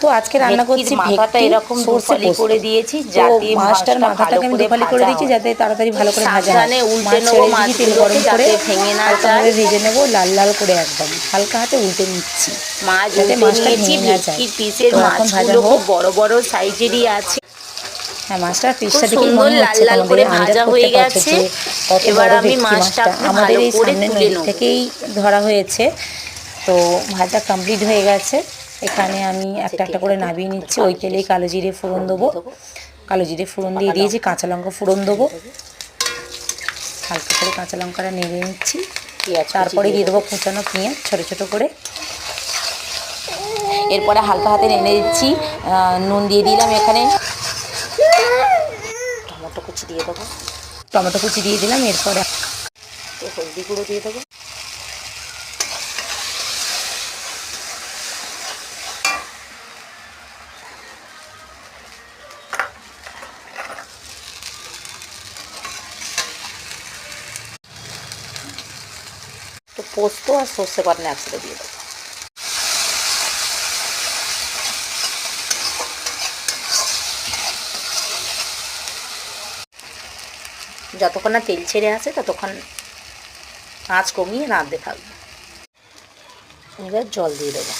তো আজকে রান্না করছি মাথাটা ভেটকি এরকম সর্ষে দুফালি পোস্ত করে দিয়েছি তো যাতে মাছটার মাছটা ভালো মাথাটাকে আমি করে দুফালি করে ভাজা দিয়েছি হয়। যাতে তাড়াতাড়ি ভালো করে ভাজা হয়। সাবধানে উল্টে মাছ নেবো ছেড়ে দিয়েছি তেল মাছগুলোকে গরম করে যাতে ভেঙে না যায়। হালকাভাবে ভেজে নেবো লাল লাল করে একদম হালকা হাতে উল্টে নিচ্ছি মাছ যাতে উল্টে মাছটা নিয়েছি, ভেঙে না যায়। ভেটকির পিসের তো এখন ভাজা মাছগুলো হোক। খুব বড় বড় সাইজেরই আছে। হ্যাঁ মাছটার খুব পিসটা দেখেই সুন্দর মনে লাল হচ্ছে লাল তোমাদের করে আন্দাজ ভাজা করতে হয়ে পারছো গেছে। যে কত এবার বড় আমি ভেটকি মাছটা মাছটা খুব আমাদের ভালো এই করে সামনের তুলে নদীর নেব। থেকেই ধরা হয়েছে। তো ভাজা কমপ্লিট হয়ে গেছে। এখানে আমি একটা একটা করে নামিয়ে নিচ্ছি। ওই তেলেই কালো জিরে ফোড়ন দেবো। কালো জিরে ফোড়ন দিয়ে দিয়েছি, কাঁচা লঙ্কা ফোড়ন দেবো। হালকা করে কাঁচা লঙ্কাটা নেড়ে নিচ্ছি। তারপরে দিয়ে দেবো কুচানো পেঁয়াজ ছোটো ছোটো করে। এরপরে হালকা হাতে নেড়ে দিচ্ছি। নুন দিয়ে দিলাম এখানে। টমেটো কুচি দিয়ে দেবো। টমেটো কুচি দিয়ে দিলাম। এরপরে হলদি গুঁড়ো দিয়ে দেবো। তো পোস্ত আর সর্ষে বাটনা একসাথে দিয়ে দেবো। যতক্ষণ না তেল ছেড়ে আসে ততক্ষণ আঁচ কমিয়ে রাঁধতে থাকবো। এবার জল দিয়ে দেবো।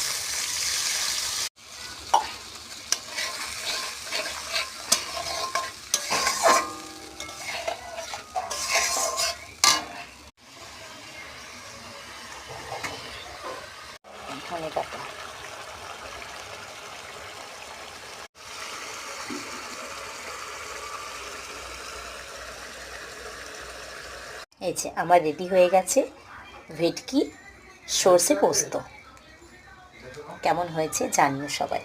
ধনে পাতা, এই যে আমার রেডি হয়ে গেছে ভেটকি সর্ষে পোস্ত। কেমন হয়েছে জানিও সবাই।